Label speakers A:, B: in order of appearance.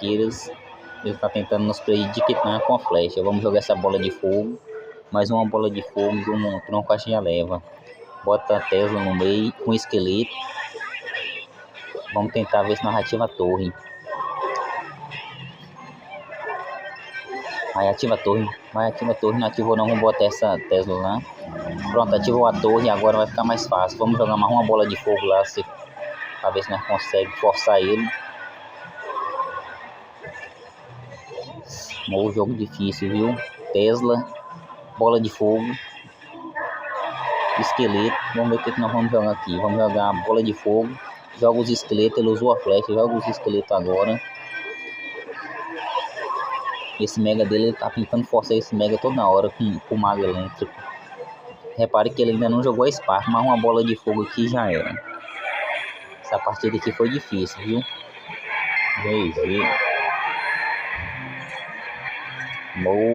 A: arqueiras. Ele tá tentando nos prejudicar com a flecha. Vamos jogar essa bola de fogo. Mais uma bola de fogo e um tronco a gente já leva. Bota a Tesla no meio com o esqueleto. Vamos tentar ver se nós ativa a torre. Aí ativa a torre. Vai, ativa a torre. Não ativou não, vamos botar essa Tesla lá. Pronto, ativou a torre. Agora vai ficar mais fácil. Vamos jogar mais uma bola de fogo lá. Pra ver se nós conseguimos forçar ele. Novo jogo difícil, viu? Tesla, bola de fogo, esqueleto. Vamos ver o que nós vamos jogar aqui. Vamos jogar bola de fogo. Joga os esqueletos, ele usou a flecha. Joga os esqueletos agora. Esse mega dele, ele tá tentando forçar esse mega toda hora com o mago elétrico. Repare que ele ainda não jogou a Spark, mas uma bola de fogo aqui já era. Essa partida aqui foi difícil, viu? GG.